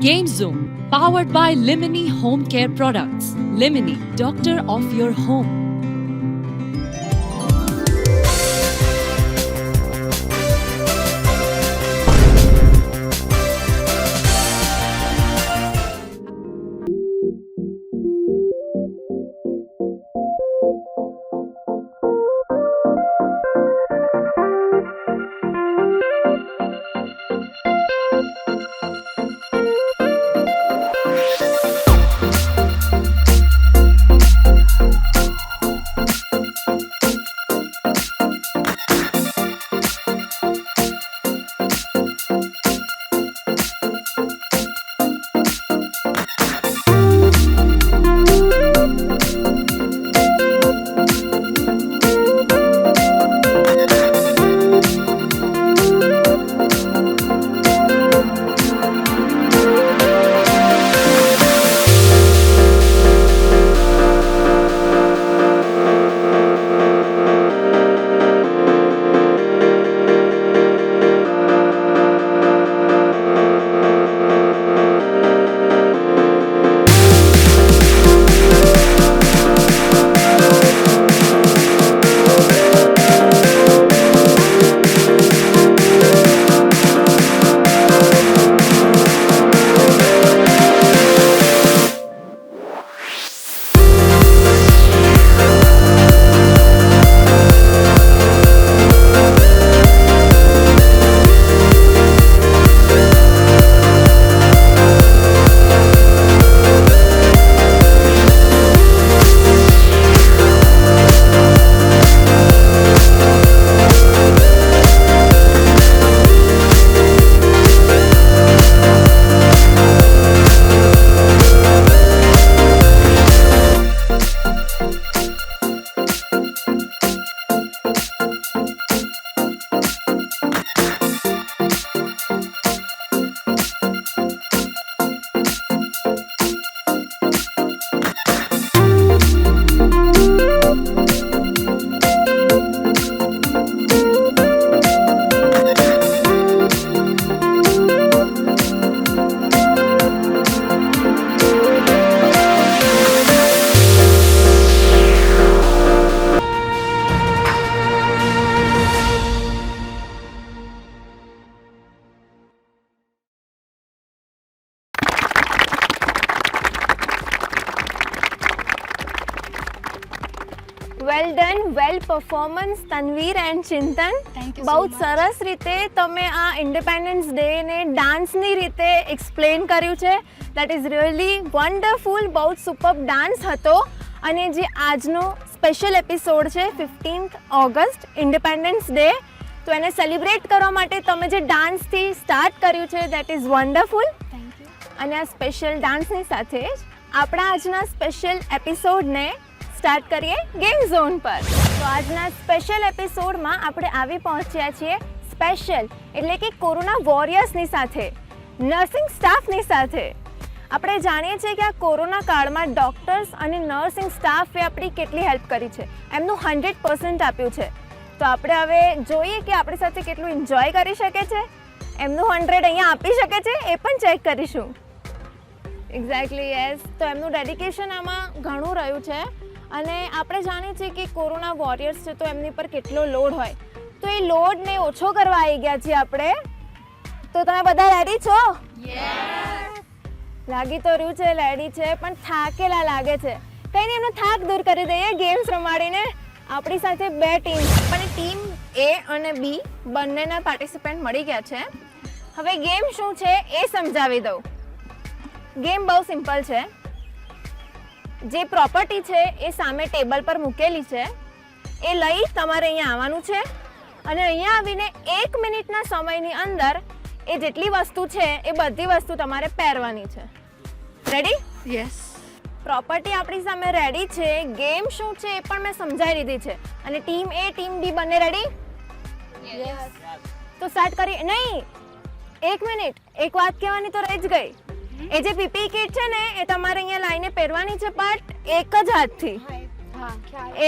Game Zone, powered by Limini Home Care Products. Limini, doctor of your home. Well done, well performance Tanvir and Chintan. Thank you બહુ so જ much. સરસ રીતે તમે આ independence day ને ડાન્સની રીતે explain કર્યું છે. That is really wonderful. બહુ જ સુપર ડાન્સ હતો. અને જે આજનો સ્પેશિયલ એપિસોડ છે 15th ઓગસ્ટ ઇન્ડિપેન્ડન્સ ડે, તો એને સેલિબ્રેટ કરવા માટે તમે જે ડાન્સથી સ્ટાર્ટ કર્યું છે that is wonderful. Thank you. અને આ સ્પેશિયલ ડાન્સની સાથે જ આપણા આજના સ્પેશિયલ એપિસોડને સ્ટાર્ટ કરીએ ગેમ ઝોન પર. તો આજના સ્પેશિયલ એપિસોડમાં આપણે આવી પહોંચ્યા છીએ સ્પેશિયલ એટલે કે કોરોના વોરિયર્સની સાથે, નર્સિંગ સ્ટાફની સાથે. આપણે જાણીએ છીએ કે આ કોરોના કાળમાં ડૉક્ટર્સ અને નર્સિંગ સ્ટાફે આપણી કેટલી હેલ્પ કરી છે, એમનું 100% આપ્યું છે. તો આપણે હવે જોઈએ કે આપણી સાથે કેટલું એન્જોય કરી શકે છે, એમનું 100 અહીંયા આપી શકે છે એ પણ ચેક કરીશું. Exactly yes. તો એમનું ડેડિકેશન આમાં ઘણું રહ્યું છે. અને આપણે જાણીએ છીએ કે કોરોના વોરિયર્સ છે તો એમની પર કેટલો લોડ હોય, તો એ લોડને ઓછો કરવા આવી ગયા છીએ આપણે. તો તમે બધા રેડી છો? લાગી તો રહ્યું છે રેડી છે, પણ થાકેલા લાગે છે. કંઈ નહીં, એમનો થાક દૂર કરી દઈએ ગેમ્સ રમાડીને. આપણી સાથે બે ટીમ, પણ ટીમ એ અને બી બંનેના પાર્ટિસિપન્ટ મળી ગયા છે. હવે ગેમ શું છે એ સમજાવી દઉં. ગેમ બહુ સિમ્પલ છે. જે પ્રોપર્ટી છે એ સામે ટેબલ પર મૂકેલી છે, એ લઈ તમારે અહીંયા આવવાનું છે અને અહીંયા આવીને 1 મિનિટના સમયની અંદર એ જેટલી વસ્તુ છે એ બધી વસ્તુ તમારે પહેરવાની છે. રેડી? યસ. પ્રોપર્ટી આપણી સામે રેડી છે. ગેમ શું છે એ પણ મેં સમજાવી દીધી છે. અને ટીમ એ ટીમ બી બંને રેડી? યસ. તો સ્ટાર્ટ કરીએ. નહીં, 1 મિનિટ, એક વાત કહેવાની તો રહી જ ગઈ. એ જે પીપી કિટ છે ને એ તમારે અહીંયા લાઈને પહેરવાની છે, બટ એક જ હાથથી,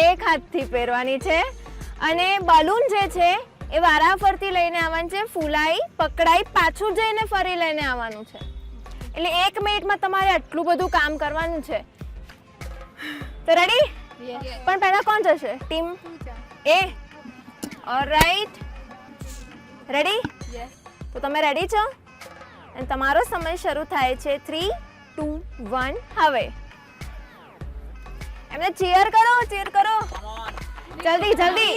એક હાથથી પહેરવાની છે. અને બલૂન જે છે એ વારાફરતી લઈને આવવાનું છે. ફૂલાઈ પકડાઈ પાછું જઈને ફરી લઈને આવવાનું છે. એટલે 1 મિનિટમાં તમારે આટલું બધું કામ કરવાનું છે. તો રેડી? પણ પહેલા કોણ જશે? Team A. Alright, ready? તો તમે રેડી છો? અને તમારો સમય શરૂ થાય છે 3, 2, 1 હવે. એમને ચીયર કરો, જલ્દી જલ્દી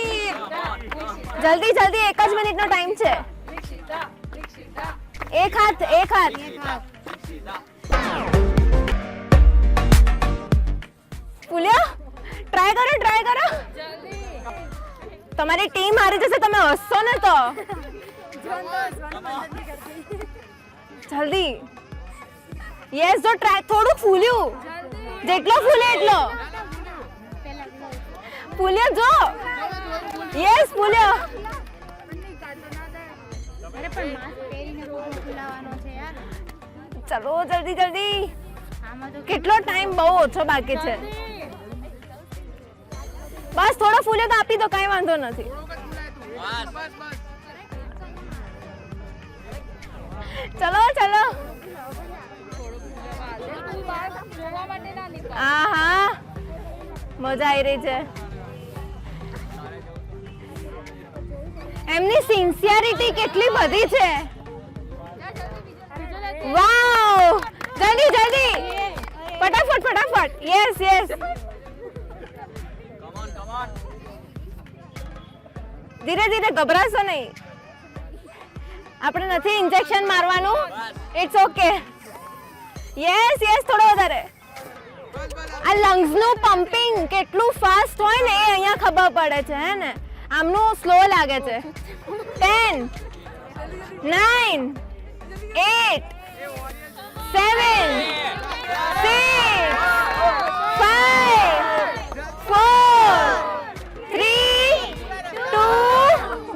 જલ્દી જલ્દી, 1 જ મિનિટનો ટાઈમ છે. એક હાથ. ફૂલ્યો, ટ્રાય કરો. તમારી ટીમ હારી જશે, તમે હસશો ને તો. જલ્દી. યસ, જો ટ્રાય. થોડું ફૂલ્યું, જેટલો ફૂલે એટલો. ફૂલ્યો જો. યસ, ફૂલ્યો. ચલો જલ્દી. કેટલો ટાઈમ? બહુ ઓછો બાકી છે. બસ થોડો ફૂલ્યો તો આપી દો, કઈ વાંધો નથી. ચલો. હા, મજા આવી રહી છે. એમની સિન્સિયરિટી કેટલી બધી છે. વાવ, જલ્દી ફટાફટ. યસ. ધીરે ગભરાશો નહીં. આપણે નથી ઇન્જેક્શન મારવાનું. It's okay. યસ, થોડો વધારે. આ લંગ્સ નું પમ્પિંગ કેટલું ફાસ્ટ હોય ને એ અહીંયા ખબર પડે છે, હે ને? આમનું સ્લો લાગે છે. 10, 9, 8, 7, 6, 5, 4, 3, 2,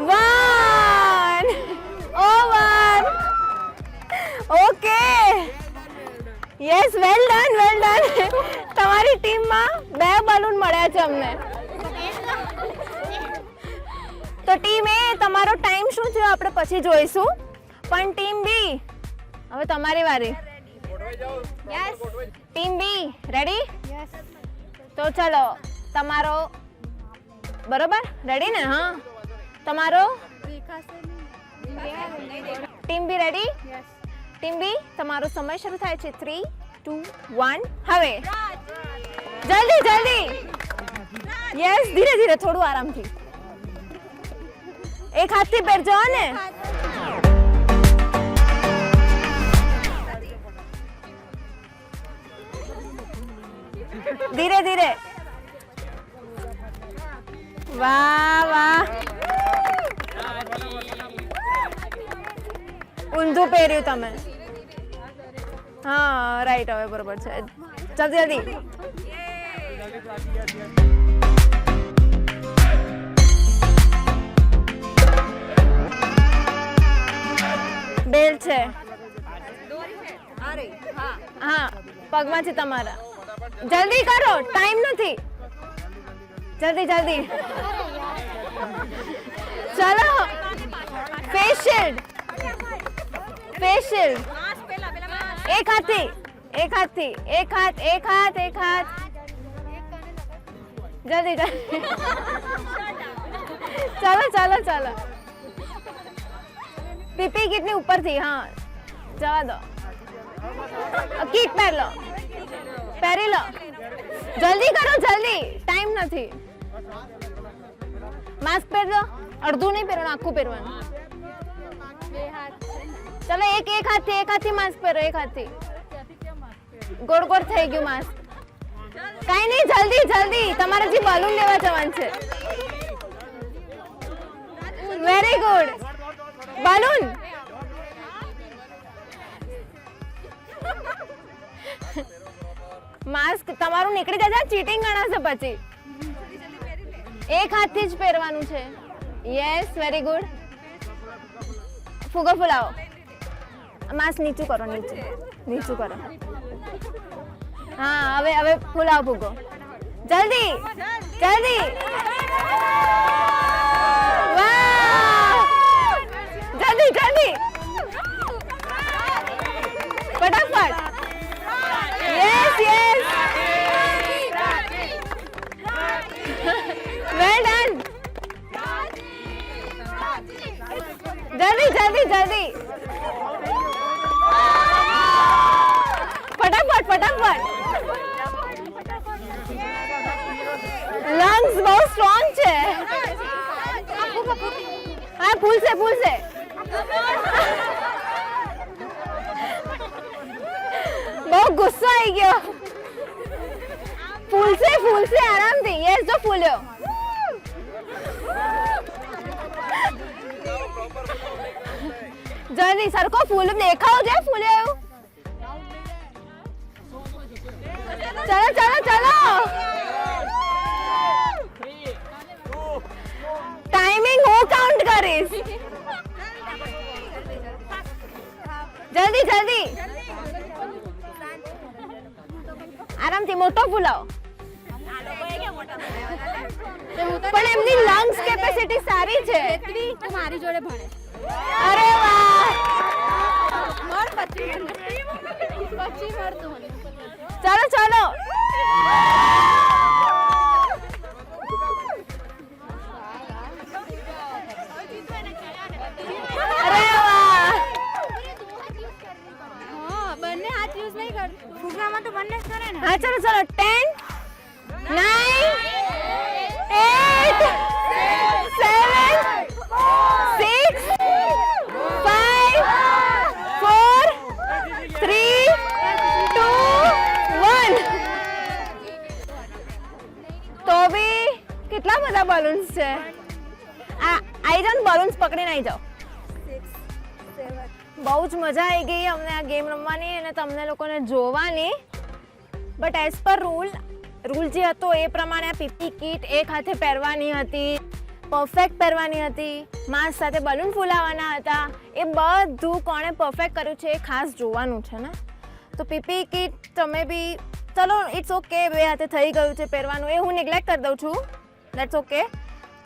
1. Over. Okay. Yes, well done. તમારી ટીમમાં 2 બલૂન મળ્યા છે અમને. તો ટીમ એ, તમારો ટાઈમ શું થયો આપણે પછી જોઈશું. પણ ટીમ બી, હવે તમારી વારી. Team B ready? તો ચલો, તમારો બરોબર રેડી ને? હા, તમારો ટીમ બી રેડી? ટીમ બી, તમારો સમય શરૂ થાય છે 3, 2, 1 હવે. જલ્દી. યસ, ધીરે થોડું આરામથી. એક હાથથી પહેરજો ને. ધીરે. વાહ. ઊંધું પહેર્યું તમે. હા, રાઈટ. હવે બરોબર છે. જલ્દી. બેલ્ટ છે. હા, પગમાં છે તમારા. જલ્દી કરો, ટાઈમ નથી. જલ્દી. ચલો. Face shield. એક હાથ. જલ્દી. ચાલો. પીપી કિટની ઉપરથી. હા, જવા દો. કીટ પહેરી લો. જલ્દી કરો, ટાઈમ નથી. માસ્ક પહેરજો. અડધું નહીં પહેરવાનું, આખું પહેરવાનું. ચલો, એક હાથથી માસ્ક પહેરો. એક હાથથી ગોળ થઈ ગયું માસ્ક. કઈ નહીં, જલ્દી. તમારે જે બલૂન લેવા જવાનું છે. Very good. બલૂન. માસ્ક તમારું નીકળી જશે, ચીટિંગ ગણાશે પછી. એક હાથથી જ પહેરવાનું છે. Yes, very good. ફુગો ફુલાવો. માસ્ક નીચું કરો. હા, હવે ફુલાવો ફુગો. જલ્દી. વાહ, જલ્દી. ફટાફટ યસ યસ વેલ ડન જલ્દી જલ્દી જલ્દી ફટાફટ ફટાફટ લંગ્સ બહુ સ્ટ્રોંગ છે હા ફૂલશે ફૂલશે બહુ ગુસ્સો આવી ગયો ફૂલશે ફૂલશે આરામથી યસ જો ફૂલ્યો જલ્દી સરખો ફૂલ દેખાવ છે ફૂલ્યો ચલો ચલો ચલો ટાઈમિંગ હું કાઉન્ટ કરીશ જલ્દી જલ્દી આરામથી મોટો ફૂલાવો પણ એમની લંગ્સ કેપેસિટી સારી છે તું મારી જોડે ભણે અરે વાહ પછી મળતું ચાલો ચાલો અરે વાહ બંને હાથ યુઝ નહીં કર ફૂગનામાં તો બંને જ કરે ને હા ચલો ચલો 10 9 8 7 6 5 4 3 2 1 તો બી કેટલા બધા બલૂન્સ છે આઈ જાન બલૂન્સ પકડીને આવી જાઓ બહુ જ મજા આવી ગઈ અમને આ ગેમ રમવાની અને તમને લોકોને જોવાની બટ એઝ પર રૂલ જે હતો એ પ્રમાણે આ પીપી કીટ એક હાથે પહેરવાની હતી પરફેક્ટ પહેરવાની હતી માસ્ક સાથે બલૂન ફૂલાવવાના હતા એ બધું કોણે પરફેક્ટ કર્યું છે એ ખાસ જોવાનું છે ને તો પીપી કીટ તમે બી ચલો ઇટ્સ ઓકે બે હાથે થઈ ગયું છે પહેરવાનું એ હું નેગ્લેક્ટ કરી દઉં છું દેટ્સ ઓકે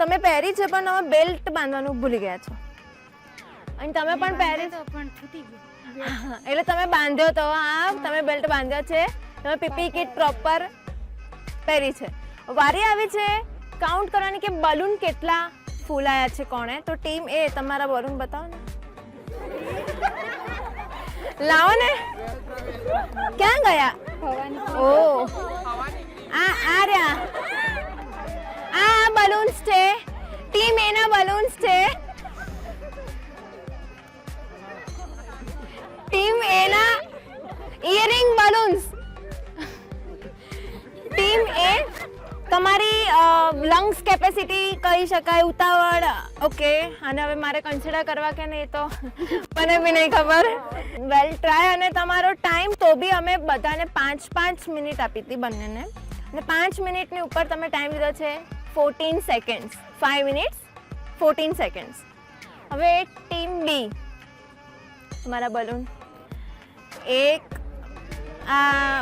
તમે પહેરી છે પણ તમે બેલ્ટ બાંધવાનું ભૂલી ગયા છો અને તમે પણ પહેરી પણ છૂટી ગયું એટલે તમે બાંધ્યો તો હા તમે બેલ્ટ બાંધ્યો છે તમે પીપી કીટ પ્રોપર પહેરી છે વારી આવી છે કાઉન્ટ કરવાની કે બલૂન કેટલા ફૂલાયા છે કોણે તો ટીમ એ તમારા બલૂન બતાવો ને લાવો ને ક્યાં ગયા ઓ આ રહ્યા આ બલૂન્સ છે ટીમ એ ના બલૂન્સ છે ટીમ એ ના ઇયરિંગ બલૂન્સ ટીમ એ તમારી લંગ્સ કેપેસિટી કહી શકાય ઉતાવળ ઓકે અને હવે મારે કન્સિડર કરવા કે નહીં તો મને બી નહીં ખબર વેલ ટ્રાય અને તમારો ટાઈમ તો બી અમે બધાને 5 મિનિટ આપી હતી બંનેને અને 5 મિનિટની ઉપર તમે ટાઈમ લીધો છે 14 સેકન્ડ્સ 5 મિનિટ્સ 14 સેકન્ડ્સ હવે ટીમ બી તમારા બલૂન એક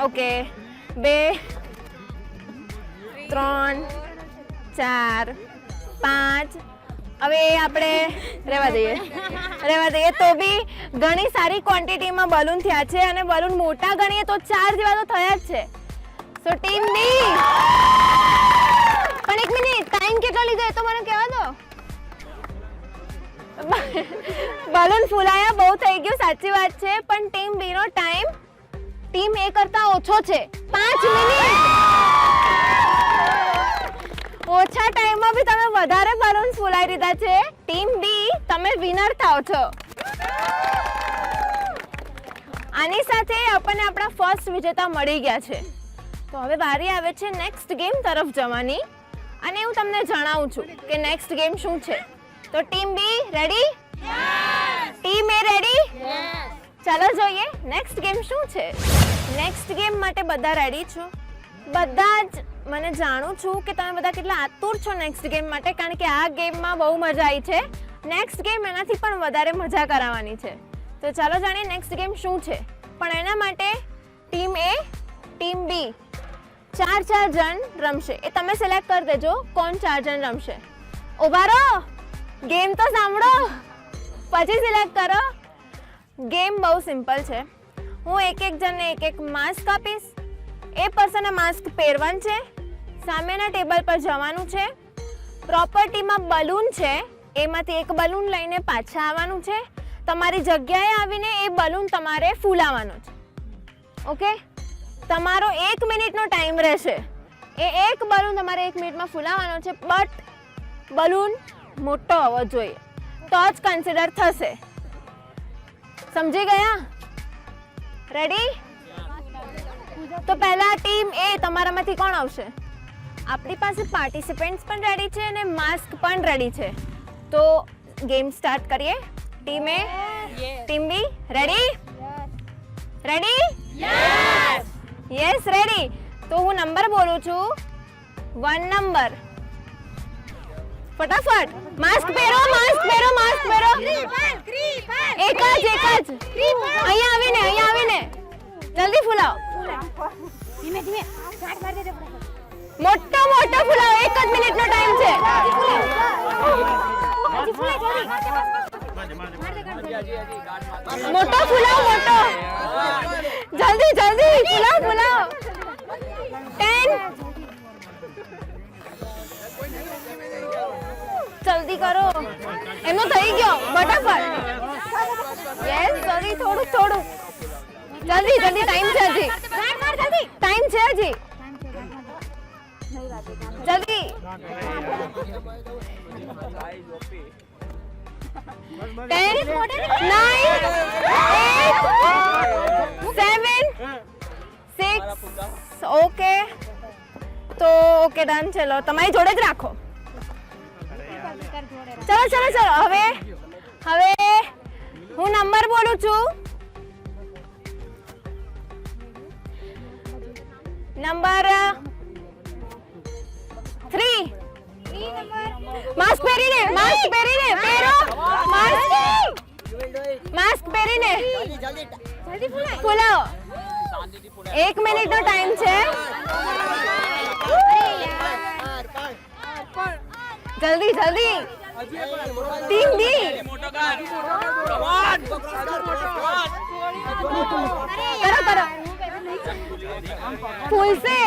ઓકે 2 3 4 5 હવે આપણે રહેવા દઈએ તો બી ઘણી સારી ક્વોન્ટિટીમાં બલૂન થયા છે અને બલૂન મોટા ગણીએ તો 4 જેવા તો થયા જ છે સો ટીમ બી પણ એક મિનિટ ટાઈમ કેટલો લીધો એ તો મને કહેવા દો બલૂન ફૂલાયા બહુ થઈ ગયું સાચી વાત છે પણ ટીમ બી નો ટાઈમ ટીમ એ કરતા ઓછો છે 5 મિનિટ ઓછા ટાઈમમાં બી તમે વધારે બલૂન ફૂલાઈ દીધા છે ટીમ બી તમે વિનર થાઓ છો આની સાથે આપણને આપણા ફર્સ્ટ વિજેતા મળી ગયા છે તો હવે વારી આવે છે નેક્સ્ટ ગેમ તરફ જવાની અને હું તમને જણાવું છું કે નેક્સ્ટ ગેમ શું છે તો ટીમ બી રેડી ટીમ એ રેડી ચાલો જોઈએ નેક્સ્ટ ગેમ શું છે નેક્સ્ટ ગેમ માટે બધા રેડી છો બધા જ મને જાણું છું કે તમે બધા કેટલા આતુર છો નેક્સ્ટ ગેમ માટે કારણ કે આ ગેમમાં બહુ મજા આવી છે નેક્સ્ટ ગેમ એનાથી પણ વધારે મજા કરાવવાની છે તો ચાલો જાણીએ નેક્સ્ટ ગેમ શું છે પણ એના માટે ટીમ એ ટીમ બી 4 જણ રમશે એ તમે સિલેક્ટ કરી દેજો કોણ 4 જણ રમશે ઉભા રહો ગેમ તો સાંભળો પછી સિલેક્ટ કરો ગેમ બહુ સિમ્પલ છે હું એક જણને એક માસ્ક આપીશ. એ પર્સને માસ્ક પહેરવાનું છે, સામેના ટેબલ પર જવાનું છે. પ્રોપર્ટીમાં બલૂન છે, એમાંથી એક બલૂન લઈને પાછા આવવાનું છે. તમારી જગ્યાએ આવીને એ બલૂન તમારે ફૂલાવવાનું છે. ઓકે, તમારો 1 મિનિટનો ટાઈમ રહેશે. એ એક બલૂન તમારે 1 મિનિટમાં ફૂલાવવાનો છે, બટ બલૂન મોટો હોવો જોઈએ તો જ કન્સિડર થશે. સમજી ગયા? રેડી? તો પહેલા ટીમ એ, તમારામાંથી કોણ આવશે? આપણી પાસે પાર્ટિસિપન્ટ્સ પણ રેડી છે અને માસ્ક પણ રેડી છે. તો ગેમ સ્ટાર્ટ કરીએ. Team A, team B, ready? Ready? Yes! Yes, ready. તો હું નંબર બોલું છું, 1 નંબર. ફટાફટ માસ્ક પહેરો, માસ્ક પહેરો, માસ્ક પહેરો. એક જ અહીંયા આવીને જલ્દી ફૂલાવો. ધીમે ધીમે ગાંઠ મારી દે. મોટો ફૂલાવો, 1 જ મિનિટનો ટાઈમ છે. મોટો ફૂલાવો, મોટો. જલ્દી ફૂલાવો. 10. જલ્દી કરો, એનો થઈ ગયો. ફટાફટ. યસ, જલ્દી, થોડું. જલ્દી ટાઈમ છે હજી. ટાઈમ છે હજી. જલ્દી. 10, 9, 8, 7, 6. ઓકે, તો ઓકે, ડન. ચલો, તમારી જોડે જ રાખો. ચલો. હવે હું નંબર બોલું છું. નંબર 3. માસ્ક પહેરીને પહેરો. માસ્ક પહેરીને ફૂલાવો. 1 મિનિટનો ટાઈમ છે. જલ્દી. ટીમ બી, કરો. ફૂલશે.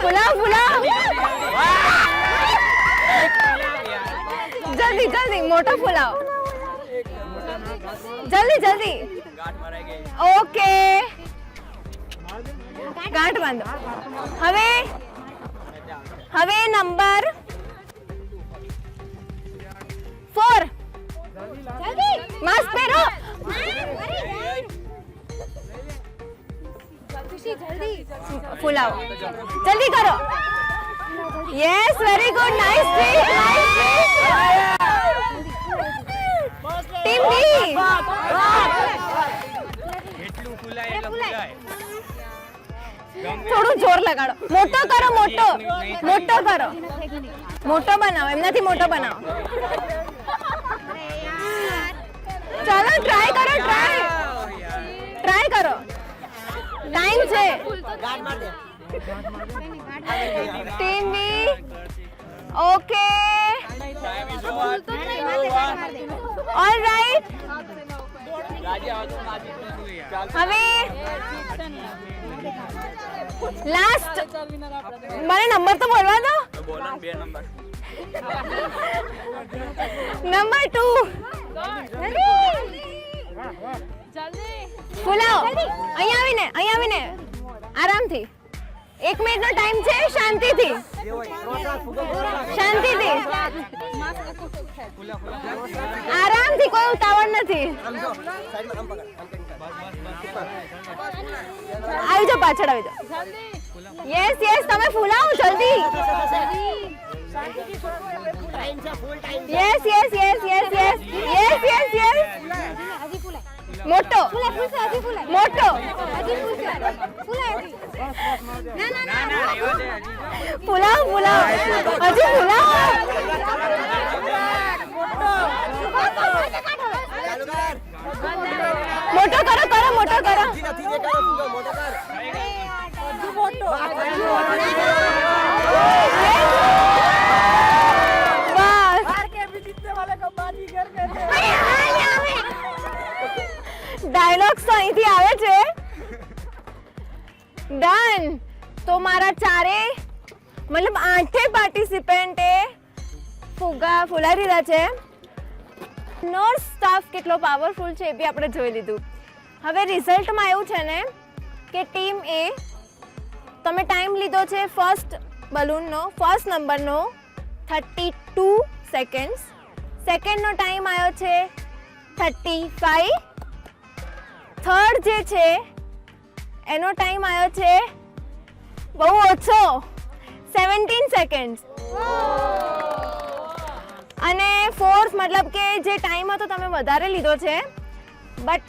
ફૂલાવ. જલ્દી મોટો ફૂલાવ. જલ્દી. ઓકે, ગાંઠ બાંધો. હવે નંબર 4. માસ્ક પહેરો. ફૂલાવો. જલ્દી કરો. Yes, very good. Nice trick. Team B. થોડું જોર લગાડો. મોટો કરો. મોટો બનાવો, એમનાથી મોટો બનાવો. ચાલો, ટ્રાય કરો. ટાઈમ છે. Team B. Okay, alright. હવે લાસ્ટ. મને નંબર તો બોલવા દો. નંબર 2. ફૂલાવો. અહીંયા આવીને આરામથી. 1 મિનિટનો ટાઈમ છે. શાંતિથી. આરામથી, કોઈ ઉતાવળ નથી. આવી જાઓ, પાછળ આવી જાઓ. યસ, તમે ફૂલાવો જલ્દી. યસ. મોટો. ફૂલાવો. હજી ફૂલાવો. મોટો કરો. બસ. ડાયલોગ્સ તો અહીંથી આવે છે. ડન. તો મારા મતલબ 8 પાર્ટિસિપન્ટે ફુગ્ગા ફુલાવી દીધા છે. નર્સ સ્ટાફ કેટલો પાવરફુલ છે એ બી આપણે જોઈ લીધું. હવે રિઝલ્ટમાં એવું છે ને કે ટીમ એ તમે ટાઈમ લીધો છે ફર્સ્ટ નંબરનો 32 સેકન્ડ્સ. સેકન્ડનો ટાઈમ આવ્યો છે 35. થર્ડ જે છે એનો ટાઈમ આવ્યો છે બહુ ઓછો 17 સેકન્ડ્સ. અને ફોર્થ મતલબ કે જે ટાઈમ હતો તમે વધારે લીધો છે બટ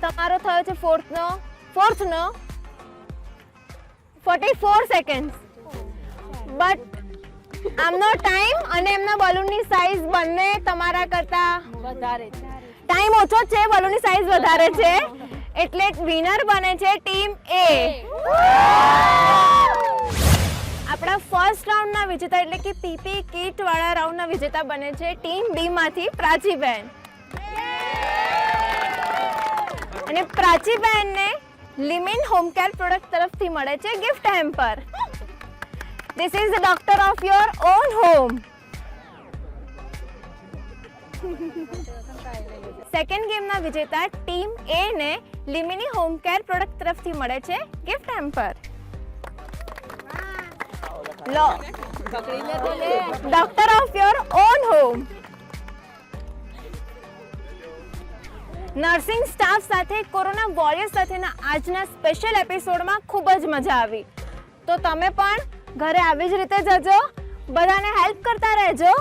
તમારો થયો છે ફોર્થનો 44 સેકન્ડ્સ. બટ આમનો ટાઈમ અને એમના બલૂનની સાઈઝ બંને તમારા કરતા વધારે છે. ટાઈમ ઓછો જ છે, બલૂનની સાઈઝ વધારે છે, એટલે વિનર બને છે ટીમ એ. આપણા ફર્સ્ટ રાઉન્ડના વિજેતા એટલે કે પીપી કિટ વાળા રાઉન્ડના વિજેતા બને છે ટીમ બી માંથી પ્રાચીબેન. અને પ્રાચીબેનને લિમિન હોમ કેર પ્રોડક્ટ તરફથી મળે છે gift hamper. This is the doctor of your own home. Second ગેમના વિજેતા ટીમ એ ને લિમિની હોમ કેર પ્રોડક્ટ તરફથી મળે છે ગિફ્ટ હેમ્પર. લો, doctor of your own home. Nursing staff સાથે કોરોના વોરિયર્સ સાથેના આજના સ્પેશિયલ એપિસોડમાં ખૂબ જ મજા આવી. તો તમે પણ ઘરે આવી જ રીતે જજો, બધાને હેલ્પ કરતા રહેજો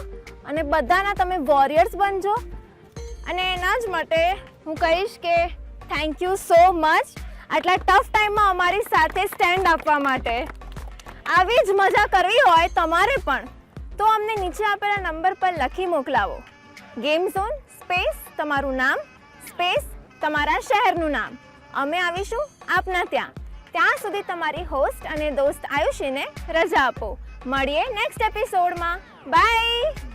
અને બધાના તમે વોરિયર્સ બનજો. અને એના જ માટે હું કહીશ કે થેન્ક યુ સો મચ આટલા ટફ ટાઈમમાં અમારી સાથે સ્ટેન્ડ આપવા માટે. આવી જ મજા કરવી હોય તમારે પણ તો અમને નીચે આપેલા નંબર પર લખી મોકલાવો. ગેમ ઝોન સ્પેસ તમારું નામ સ્પેસ તમારા શહેરનું નામ. અમે આવીશું આપના ત્યાં. ત્યાં સુધી તમારી હોસ્ટ અને દોસ્ત આયુષીને રજા આપો. મળીએ નેક્સ્ટ એપિસોડમાં. By.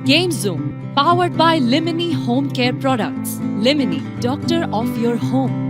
Game Zone, powered by Limini Home Care Products. Limini, doctor of your home.